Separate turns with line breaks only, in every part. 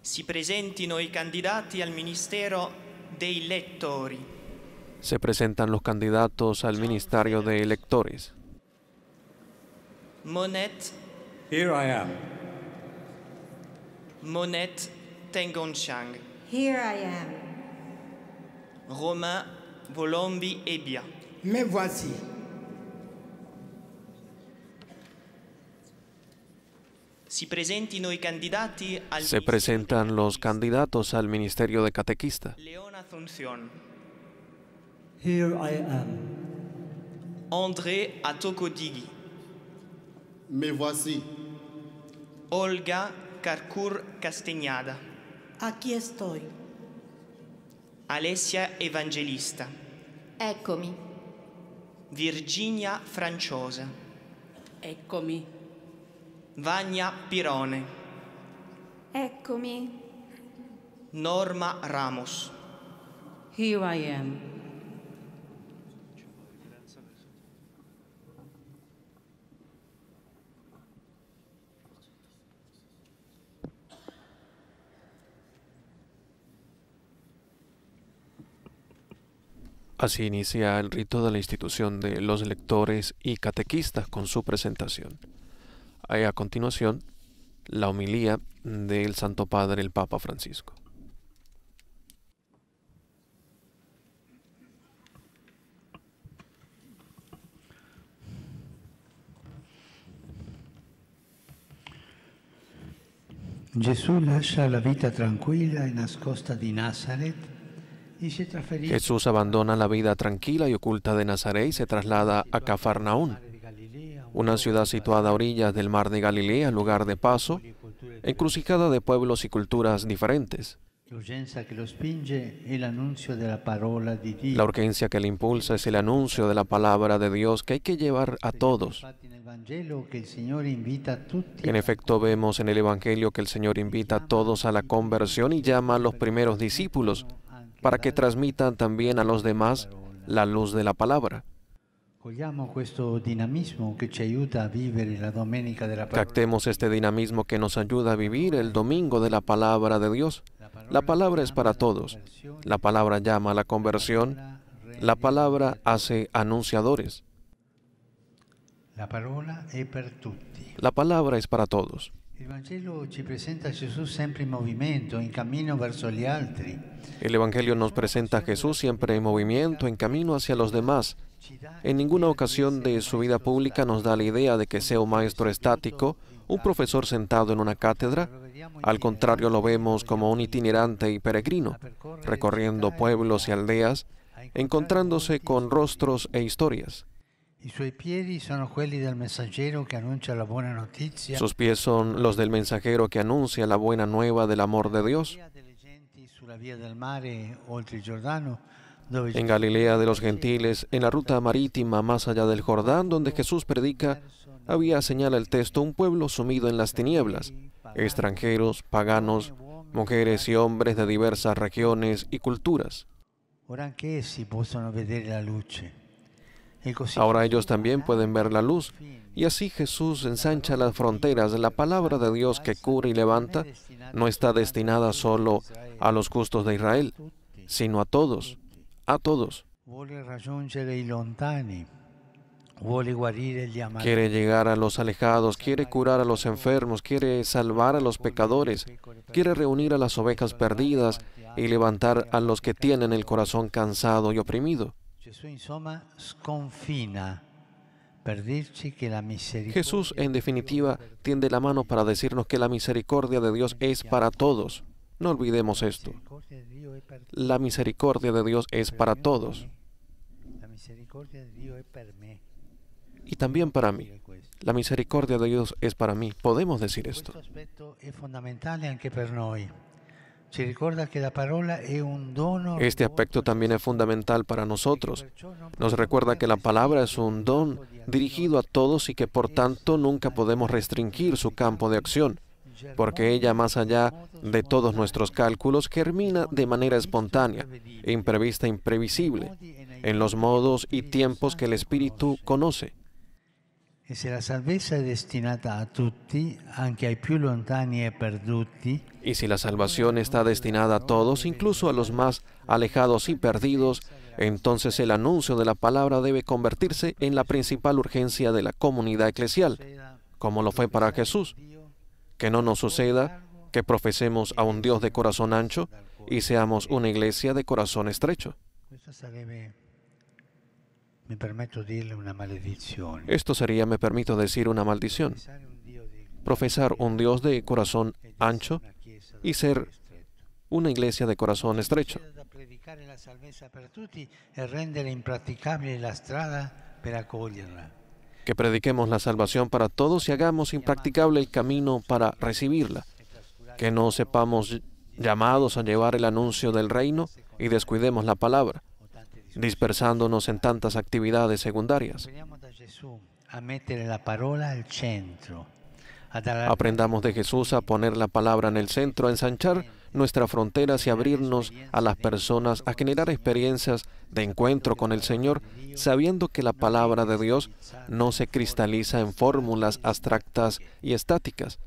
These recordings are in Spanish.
Si presentino i candidati al Ministero dei Lettori.
Se presentan los candidatos al Ministerio de Electores.
Monet.
Here I am.
Monet Tengonchang.
Here I am.
Romain Volombi Ebbia.
Me voici.
Si presentino i candidati al
Se presentan los candidatos al Ministerio de Catequista.
León Asunción.
Here I am.
André Atokodigi.
Me voici.
Olga Carcour Castagnada.
Aquí estoy.
Alessia Evangelista.
Eccomi.
Virginia Franciosa.
Eccomi.
Vania Pirone.
Eccomi.
Norma Ramos.
Here I am.
Así inicia el rito de la institución de los lectores y catequistas con su presentación. Hay a continuación la homilía del Santo Padre, el Papa Francisco.
Gesù lascia la vita tranquilla e nascosta di Nazareth y se trasferisce.
Jesús abandona la vida tranquila y oculta de Nazaret y se traslada a Cafarnaún, una ciudad situada a orillas del mar de Galilea, lugar de paso, encrucijada de pueblos y culturas diferentes.
La urgencia que
le impulsa es el anuncio de la palabra de Dios que hay que llevar a todos. En efecto, vemos en el Evangelio que el Señor invita a todos a la conversión y llama a los primeros discípulos para que transmitan también a los demás la luz de la palabra. Captemos este dinamismo que nos ayuda a vivir el domingo de la palabra de Dios. La palabra es para todos. La palabra llama a la conversión. La palabra hace anunciadores. La palabra es para todos. El Evangelio nos presenta a Jesús siempre en movimiento, en camino hacia los demás. En ninguna ocasión de su vida pública nos da la idea de que sea un maestro estático, un profesor sentado en una cátedra. Al contrario, lo vemos como un itinerante y peregrino, recorriendo pueblos y aldeas, encontrándose con rostros e historias. Sus pies son los del mensajero que anuncia la buena nueva del amor de Dios. En Galilea de los gentiles, en la ruta marítima más allá del Jordán, donde Jesús predica, había, señala el texto, un pueblo sumido en las tinieblas, extranjeros, paganos, mujeres y hombres de diversas regiones y culturas. Ahora ellos también pueden ver la luz, y así Jesús ensancha las fronteras. La palabra de Dios que cura y levanta no está destinada solo a los justos de Israel, sino a todos. A todos. Quiere llegar a los alejados, quiere curar a los enfermos, quiere salvar a los pecadores, quiere reunir a las ovejas perdidas y levantar a los que tienen el corazón cansado y oprimido. Jesús, en definitiva, tiende la mano para decirnos que la misericordia de Dios es para todos. No olvidemos esto. La misericordia de Dios es para todos. Y también para mí. La misericordia de Dios es para mí. Podemos decir esto. Este aspecto también es fundamental para nosotros. Nos recuerda que la palabra es un don dirigido a todos y que por tanto nunca podemos restringir su campo de acción, porque ella, más allá de todos nuestros cálculos, germina de manera espontánea, imprevista, imprevisible, en los modos y tiempos que el Espíritu conoce. Y si la salvación está destinada a todos, incluso a los más alejados y perdidos, entonces el anuncio de la palabra debe convertirse en la principal urgencia de la comunidad eclesial, como lo fue para Jesús. Que no nos suceda que profesemos a un Dios de corazón ancho y seamos una iglesia de corazón estrecho. Esto sería, me permito decir, una maldición. Profesar un Dios de corazón ancho y ser una iglesia de corazón estrecho. Que prediquemos la salvación para todos y hagamos impracticable el camino para recibirla. Que no sepamos llamados a llevar el anuncio del reino y descuidemos la palabra, dispersándonos en tantas actividades secundarias. Aprendamos de Jesús a poner la palabra en el centro, a ensanchar nuestras fronteras y abrirnos a las personas, a generar experiencias de encuentro con el Señor, sabiendo que la palabra de Dios no se cristaliza en fórmulas abstractas y estáticas,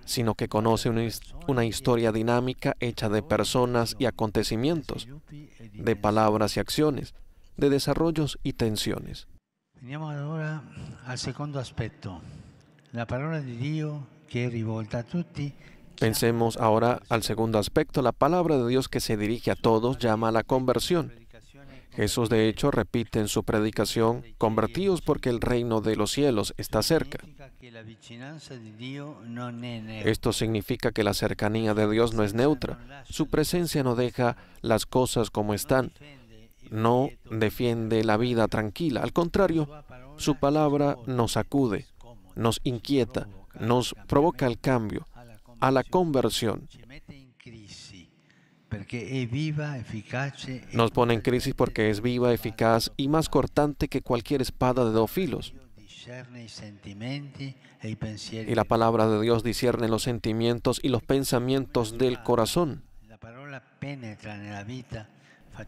sino que conoce una historia dinámica hecha de personas y acontecimientos, de palabras y acciones, de desarrollos y tensiones.
Veniamo allora al secondo aspetto. La parola di Dio che è rivolta a tutti.
Pensemos ahora al segundo aspecto. La palabra de Dios que se dirige a todos llama a la conversión. Jesús, de hecho, repite en su predicación: convertíos porque el reino de los cielos está cerca. Esto significa que la cercanía de Dios no es neutra. Su presencia no deja las cosas como están. No defiende la vida tranquila. Al contrario, su palabra nos sacude, nos inquieta, nos provoca el cambio, a la conversión. Nos pone en crisis porque es viva, eficaz y más cortante que cualquier espada de dos filos. Y la palabra de Dios discierne los sentimientos y los pensamientos del corazón.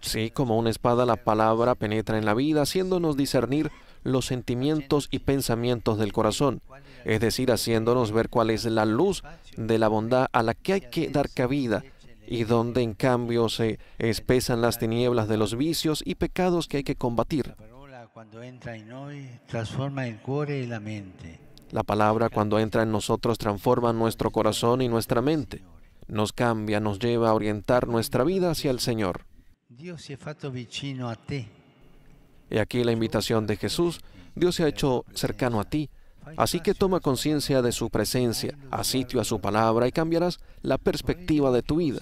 Sí, como una espada, la palabra penetra en la vida, haciéndonos discernir los sentimientos y pensamientos del corazón, es decir, haciéndonos ver cuál es la luz de la bondad a la que hay que dar cabida y donde en cambio se espesan las tinieblas de los vicios y pecados que hay que combatir. La palabra, cuando entra en nosotros, transforma nuestro corazón y nuestra mente, nos cambia, nos lleva a orientar nuestra vida hacia el Señor. Y aquí la invitación de Jesús: Dios se ha hecho cercano a ti, así que toma conciencia de su presencia, haz sitio a su palabra y cambiarás la perspectiva de tu vida.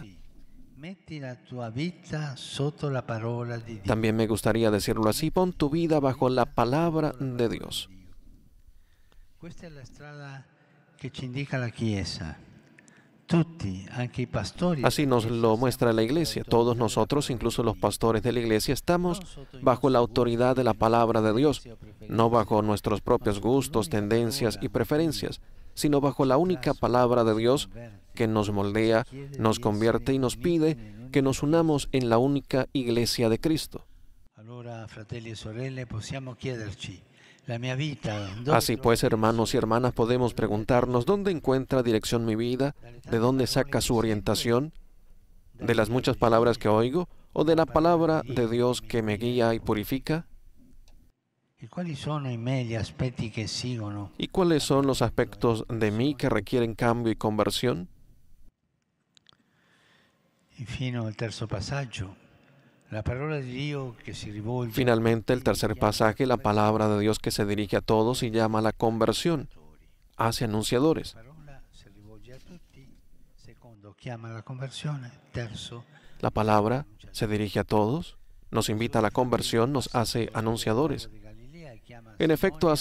También me gustaría decirlo así: pon tu vida bajo la palabra de Dios.
Esta es la strada que ci indica la Chiesa.
Así nos lo muestra la Iglesia. Todos nosotros, incluso los pastores de la Iglesia, estamos bajo la autoridad de la palabra de Dios, no bajo nuestros propios gustos, tendencias y preferencias, sino bajo la única palabra de Dios que nos moldea, nos convierte y nos pide que nos unamos en la única Iglesia de Cristo. Así pues, hermanos y hermanas, podemos preguntarnos: ¿dónde encuentra dirección mi vida? ¿De dónde saca su orientación? ¿De las muchas palabras que oigo? ¿O de la palabra de Dios que me guía y purifica? ¿Y cuáles son los aspectos de mí que requieren cambio y conversión? Finalmente, el tercer pasaje, la palabra de Dios que se dirige a todos y llama a la conversión, hace anunciadores. La palabra se dirige a todos, nos invita a la conversión, nos hace anunciadores. En efecto,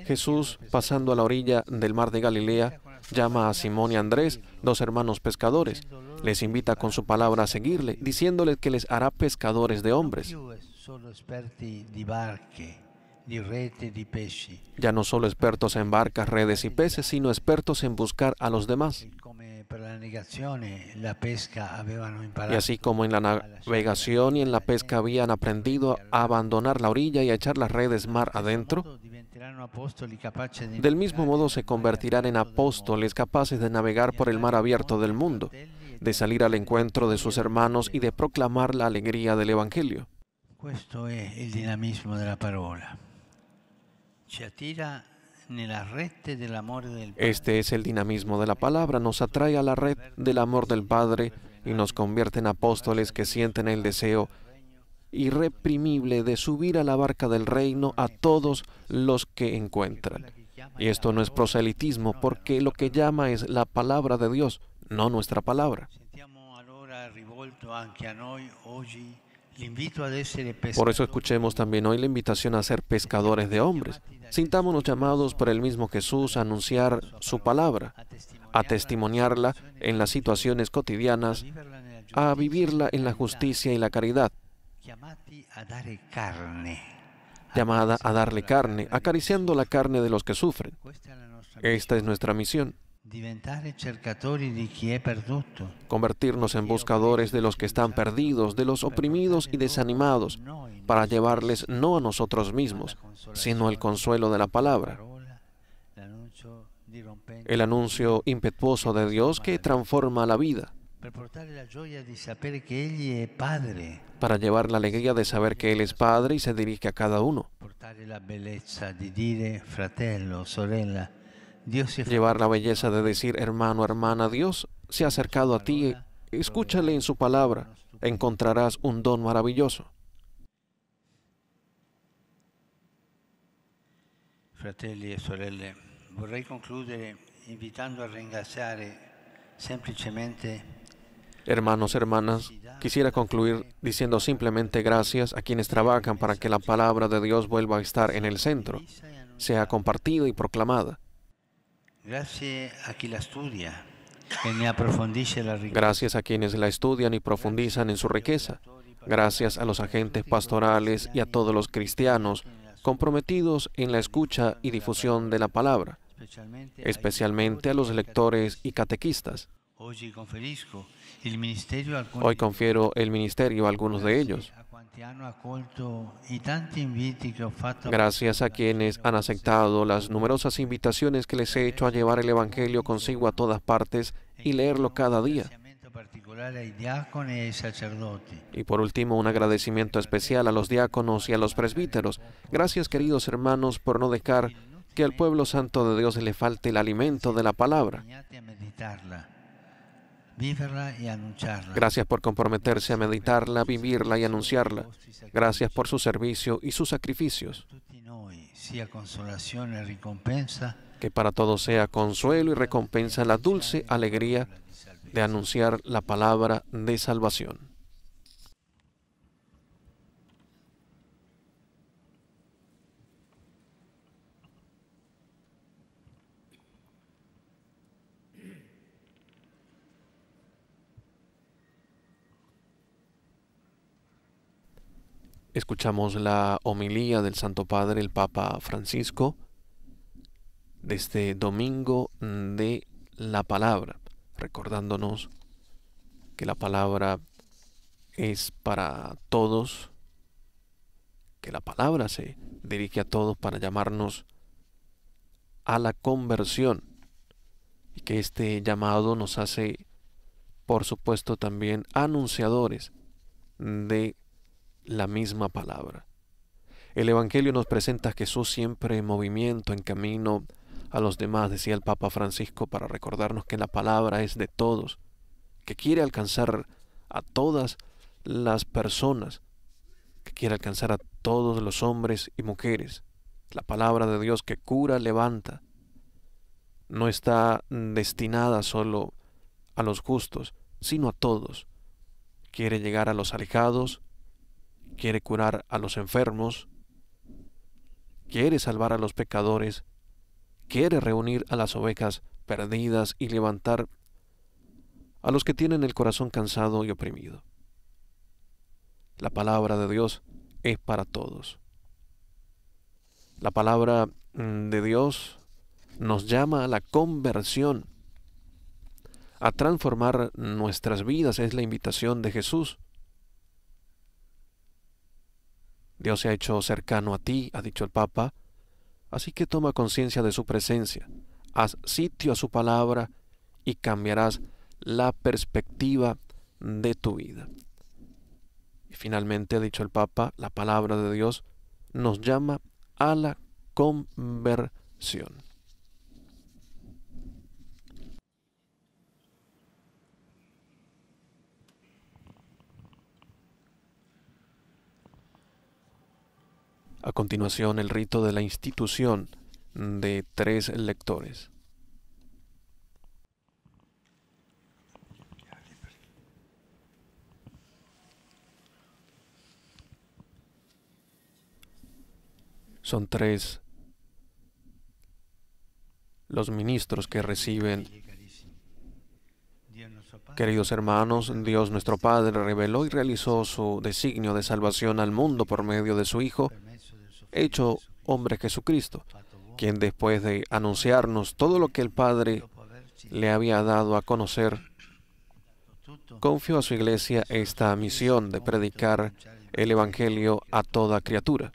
Jesús, pasando a la orilla del mar de Galilea, llama a Simón y a Andrés, dos hermanos pescadores. Les invita con su palabra a seguirle, diciéndoles que les hará pescadores de hombres. Ya no solo expertos en barcas, redes y peces, sino expertos en buscar a los demás. Y así como en la navegación y en la pesca habían aprendido a abandonar la orilla y a echar las redes mar adentro, del mismo modo se convertirán en apóstoles capaces de navegar por el mar abierto del mundo, de salir al encuentro de sus hermanos y de proclamar la alegría del Evangelio.
Questo è il dinamismo della parola. Ci attira nella rete dell'amore del Padre.
Este es el dinamismo de la palabra, nos atrae a la red del amor del Padre y nos convierte en apóstoles que sienten el deseo irreprimible de subir a la barca del reino a todos los que encuentran. Y esto no es proselitismo, porque lo que llama es la palabra de Dios, no nuestra palabra.
Sentiamo allora rivolto anche a noi oggi l'invito ad essere
Por eso
pescatori.
escuchemos también hoy la invitación a ser pescadores de hombres. Sintámonos llamados por el mismo Jesús a anunciar su palabra, a testimoniarla en las situaciones cotidianas, a vivirla en la justicia y la caridad,
Chiamati a dare carne.
llamada a darle carne, acariciando la carne de los que sufren.
Questa è la nostra
Esta es nuestra misión,
diventare cercatori di chi è perduto.
convertirnos en buscadores de los que están perdidos, de los oprimidos y desanimados, para llevarles no a nosotros mismos, sino el consuelo de la palabra,
L'annuncio dirompente
el anuncio impetuoso de Dios que transforma la vida,
per portare la gioia di sapere che Egli è Padre,
para llevar la alegría de saber que Él es Padre y se dirige a cada uno,
portare la bellezza di dire fratello, sorella, Dio si è
llevar la belleza de decir hermano, hermana, Dios se ha acercado a ti, escúchale en su palabra, encontrarás un don maravilloso.
Fratelli e sorelle, vorrei concludere invitando a ringraziare semplicemente
Hermanos, hermanas, quisiera concluir diciendo simplemente gracias a quienes trabajan para que la palabra de Dios vuelva a estar en el centro, sea compartida y proclamada.
grazie a chi la studia e ne approfondisce la riqueza.
Gracias a quienes la estudian y profundizan en su riqueza. Gracias a los agentes pastorales y a todos los cristianos comprometidos en la escucha y difusión de la palabra, especialmente a los lectores y catequistas.
Oggi conferisco il ministerio a alcuni
Hoy confiero el ministerio a algunos de ellos.
a quanti hanno accolto i tanti inviti che ho fatto
Gracias a quienes han aceptado las numerosas invitaciones que les he hecho a llevar el Evangelio consigo a todas partes y leerlo cada día.
ringraziamento particolare ai diaconi e ai sacerdoti.
Y por último, un agradecimiento especial a los diáconos y a los presbíteros. Gracias, queridos hermanos, por no dejar que al pueblo santo de Dios le falte el alimento de la palabra.
Impegnati a meditarla, viverla e annunciarla.
Gracias por comprometerse a meditarla, vivirla y anunciarla. Gracias por su servicio y sus sacrificios.
Tutti noi sia consolazione e ricompensa
Que para todos sea consuelo y recompensa la dulce alegría de anunciar la palabra de salvación. Escuchamos la homilía del Santo Padre, el Papa Francisco, de este domingo de la palabra, recordándonos que la palabra es para todos, que la palabra se dirige a todos para llamarnos a la conversión y que este llamado nos hace, por supuesto, también anunciadores de la misma palabra. El Evangelio nos presenta a Jesús siempre en movimiento, en camino a los demás, decía el Papa Francisco, para recordarnos que la palabra es de todos, que quiere alcanzar a todas las personas, que quiere alcanzar a todos los hombres y mujeres. La palabra de Dios que cura, levanta, no está destinada solo a los justos, sino a todos. Quiere llegar a los alejados, quiere curar a los enfermos, quiere salvar a los pecadores, quiere reunir a las ovejas perdidas y levantar a los que tienen el corazón cansado y oprimido. La palabra de Dios es para todos. La palabra de Dios nos llama a la conversión, a transformar nuestras vidas. Es la invitación de Jesús. Dios se ha hecho cercano a ti, ha dicho el Papa, así que toma conciencia de su presencia, haz sitio a su palabra y cambiarás la perspectiva de tu vida. Y finalmente, ha dicho el Papa, la palabra de Dios nos llama a la conversión. A continuación, el rito de la institución de 3 lectores. Son 3 los ministros que reciben. Queridos hermanos, Dios nuestro Padre reveló y realizó su designio de salvación al mundo por medio de su Hijo, hecho hombre Jesucristo, quien después de anunciarnos todo lo que el Padre le había dado a conocer, confió a su iglesia esta misión de predicar el Evangelio a toda criatura.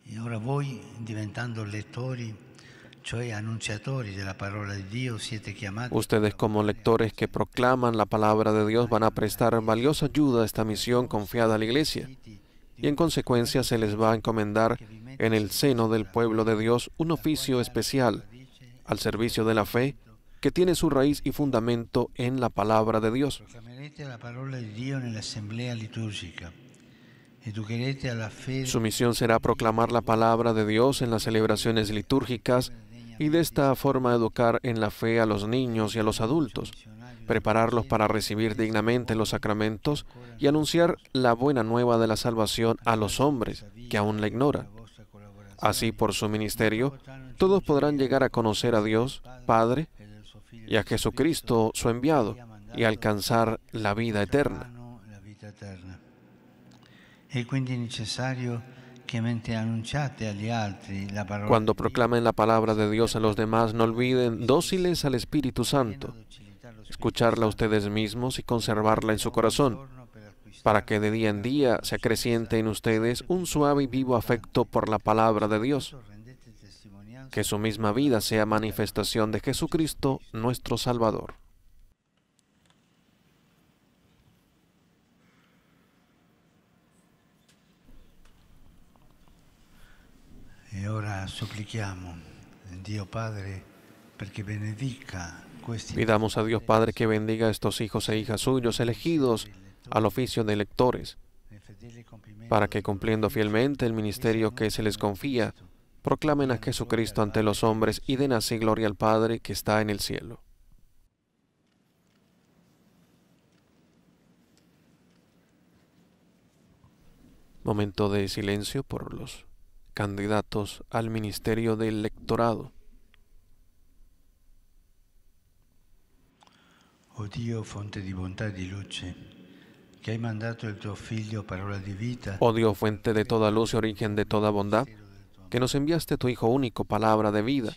Y ahora voi, diventando lettori, cioè annunciatori della parola di Dio, siete chiamati.
Ustedes, como lectores que proclaman la palabra de Dios, van a prestar valiosa ayuda a esta misión confiada a la iglesia, y en consecuencia se les va a encomendar en el seno del pueblo de Dios un oficio especial al servicio de la fe que tiene su raíz y fundamento en la palabra de Dios.
Proclamerete la parola di Dio nell'assemblea liturgica. Educherete alla fede.
Su misión será proclamar la palabra de Dios en las celebraciones litúrgicas y de esta forma educar en la fe a los niños y a los adultos, prepararlos para recibir dignamente los sacramentos y anunciar la buena nueva de la salvación a los hombres que aún la ignoran. Así, por su ministerio, todos podrán llegar a conocer a Dios, Padre, y a Jesucristo, su enviado, y alcanzar la vida eterna. Cuando proclamen la palabra de Dios a los demás, no olviden, dóciles al Espíritu Santo, escucharla ustedes mismos y conservarla en su corazón, para que de día en día se acreciente en ustedes un suave y vivo afecto por la palabra de Dios, que su misma vida sea manifestación de Jesucristo, nuestro Salvador.
E ora supplichiamo Dio Padre perché benedica questi.
Pidamos a Dios Padre que bendiga a estos hijos e hijas suyos elegidos al oficio de lectores, para que cumpliendo fielmente el ministerio que se les confía, proclamen a Jesucristo ante los hombres y den así gloria al Padre que está en el cielo. Momento de silencio por los candidatos al ministerio del lectorado.
O Dio, fonte di bontà e di luce, che hai mandato il tuo Figlio, parola di vita.
Oh Dios, fuente de toda luz y origen de toda bondad, que nos enviaste tu Hijo único, palabra de vida,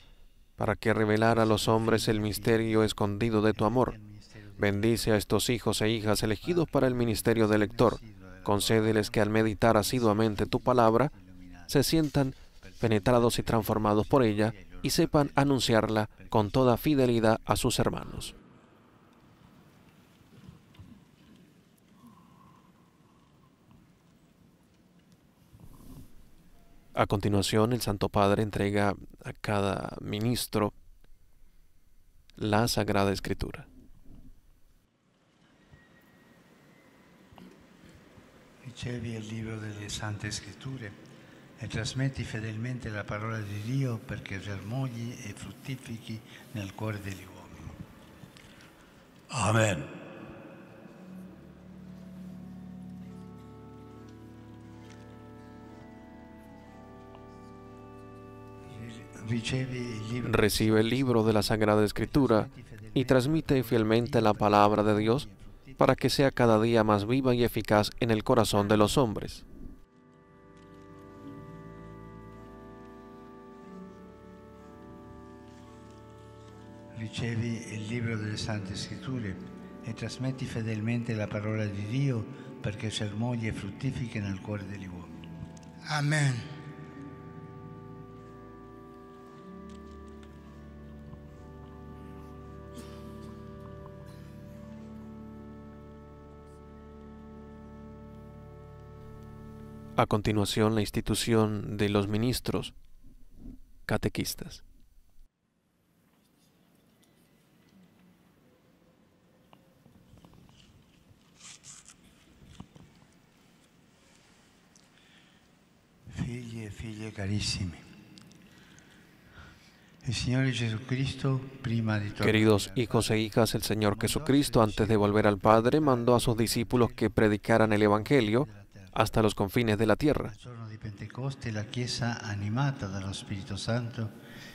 para que revelara a los hombres el misterio escondido de tu amor. Bendice a estos hijos e hijas elegidos para el ministerio de lector. Concédeles que al meditar asiduamente tu palabra, se sientan penetrados y transformados por ella y sepan anunciarla con toda fidelidad a sus hermanos. A continuación, el Santo Padre entrega a cada ministro la Sagrada Escritura.
Ricevi il libro delle Sante Scritture e trasmetti fedelmente la parola di Dio perché germogli e fruttifichi nel cuore degli uomini.
Amen.
Recibe el libro de la Sagrada Escritura y transmite fielmente la palabra de Dios para que sea cada día más viva y eficaz en el corazón de los hombres.
Ricevi il libro delle Sante Scritture e trasmetti fedelmente la parola di Dio perché germogli e fruttifichi nel cuore degli uomini.
Amen.
A continuación, la institución de los ministros catequistas.
Figli e figlie carissimi, el Señor Jesucristo, prima di tornare
Queridos hijos e hijas, el Señor Jesucristo, antes de volver al Padre, mandó a sus discípulos que predicaran el Evangelio hasta los confines de la tierra.
al giorno di Pentecoste, la Chiesa, animata dallo Spirito Santo,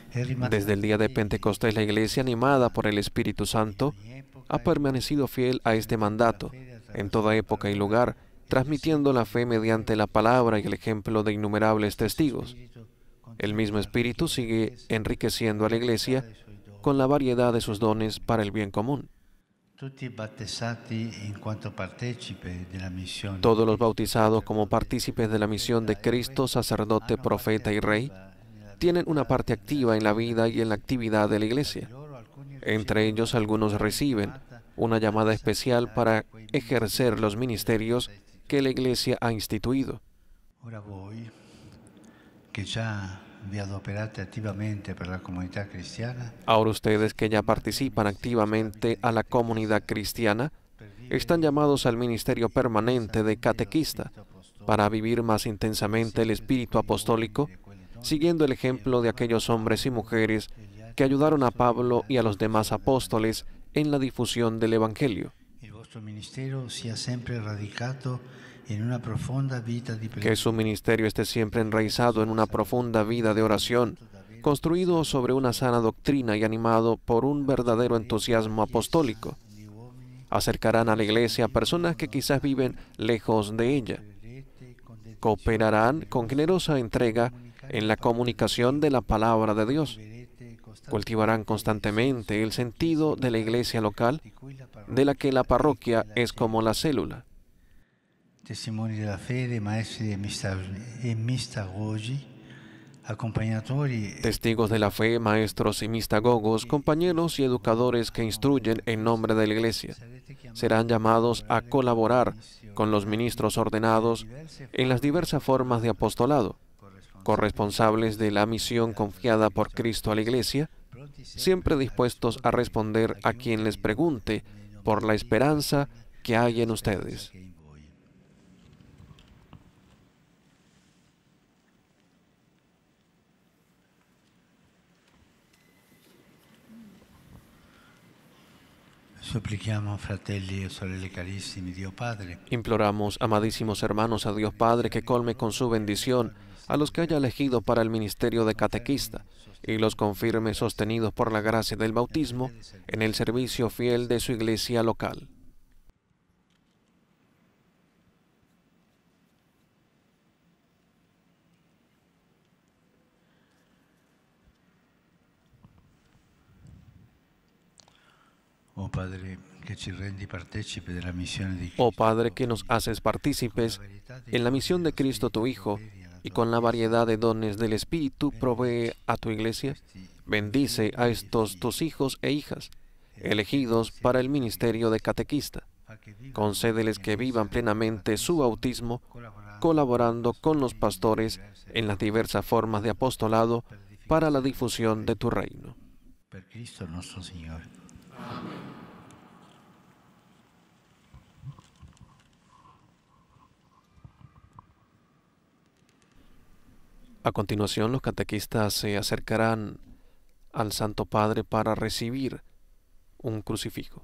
è rimasta
Desde el día de Pentecostés, la Iglesia, animada por el Espíritu Santo, ha permanecido fiel a este mandato en toda época y lugar, transmitiendo la fe mediante la palabra y el ejemplo de innumerables testigos. El mismo Espíritu sigue enriqueciendo a la Iglesia con la variedad de sus dones para el bien común.
tutti battezzati in quanto partecipe della missione.
Todos los bautizados como partícipes de la misión de Cristo, sacerdote, profeta y rey, tienen una parte activa en la vida y en la actividad de la Iglesia. Entre ellos, algunos reciben una llamada especial para ejercer los ministerios que la Iglesia ha instituido.
Ora voi, che già vi adoperate attivamente per la comunità cristiana,
Ahora ustedes que ya participan activamente a la comunidad cristiana, están llamados al ministerio permanente de catequista para vivir más intensamente el espíritu apostólico, siguiendo el ejemplo de aquellos hombres y mujeres que ayudaron a Pablo y a los demás apóstoles en la difusión del Evangelio.
il vostro ministero sia sempre radicato in una profonda vita di
Que su ministerio esté siempre enraizado en una profunda vida de oración, construido sobre una sana doctrina y animado por un verdadero entusiasmo apostólico. Acercarán a la Iglesia a personas que quizás viven lejos de ella. Cooperarán con generosa entrega en la comunicación de la palabra de Dios. Cultivarán constantemente el sentido de la iglesia local, de la que la parroquia es como la célula.
testimoni della fede, maestri e mistagogi, accompagnatori
Testigos de la fe, maestros y mistagogos, compañeros y educadores que instruyen en nombre de la iglesia, serán llamados a colaborar con los ministros ordenados en las diversas formas de apostolado, corresponsables de la misión confiada por Cristo a la iglesia, siempre dispuestos a responder a quien les pregunte por la esperanza que hay en ustedes.
Supplichiamo, fratelli e sorelle carissimi, Dio Padre,
Imploramos, amadísimos hermanos, a Dios Padre que colme con su bendición a los que haya elegido para el ministerio de catequista y los confirme sostenidos por la gracia del bautismo en el servicio fiel de su iglesia local.
oh Padre, che ci rendi partecipi della missione di
Oh
Cristo,
Padre, que nos haces partícipes en la misión de Cristo tu Hijo, y con la variedad de dones del Espíritu provee a tu iglesia, bendice a estos tus hijos e hijas, elegidos para el ministerio de catequista. Concédeles que vivan plenamente su bautismo, colaborando con los pastores en las diversas formas de apostolado para la difusión de tu reino.
per Cristo nostro Signore.
A continuación, los catequistas se acercarán al Santo Padre para recibir un crucifijo.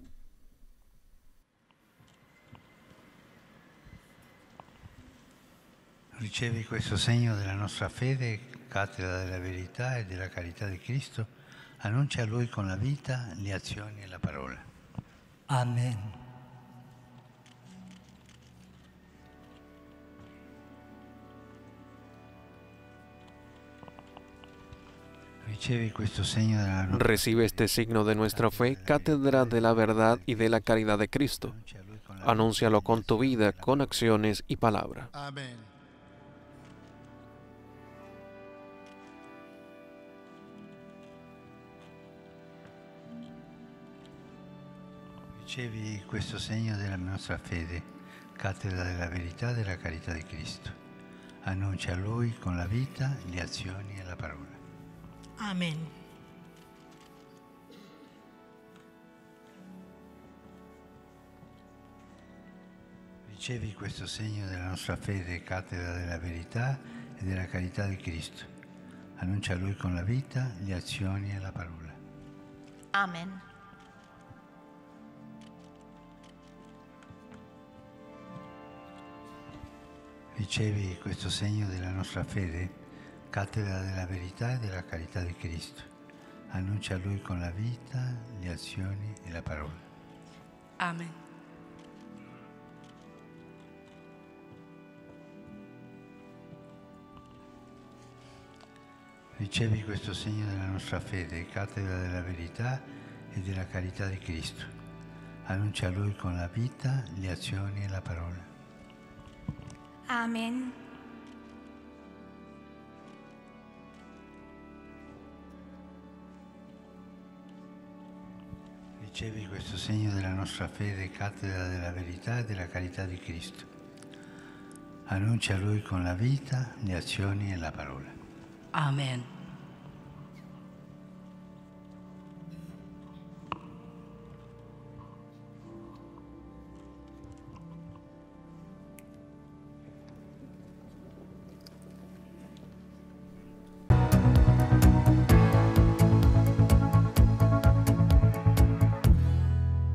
Ricevi questo segno della nostra fede, cattedra della verità e della carità di Cristo, annuncia a Lui con la vita, le azioni e la parola.
Amen.
Ricevi questo segno della nostra
Recibe este signo de nuestra fe, cátedra de la verdad y de la caridad de Cristo. Anúncialo con tu vida, con acciones y palabra.
Amen.
Ricevi questo segno della nostra fede, cattedra della verità e della carità di Cristo. Annuncia a Lui con la vita, le azioni e la parola.
Amen.
Ricevi questo segno della nostra fede, cattedra della verità e della carità di Cristo. Annuncia a Lui con la vita, le azioni e la parola.
Amen.
Ricevi questo segno della nostra fede, cattedra della verità e della carità di Cristo. Annuncia a Lui con la vita, le azioni e la parola.
Amen.
Ricevi questo segno della nostra fede, cattedra della verità e della carità di Cristo. Annuncia a Lui con la vita, le azioni e la parola.
Amen.
Ricevi questo segno della nostra fede, cattedra della verità e della carità di Cristo. Annuncia a Lui con la vita, le azioni e la parola.
Amen.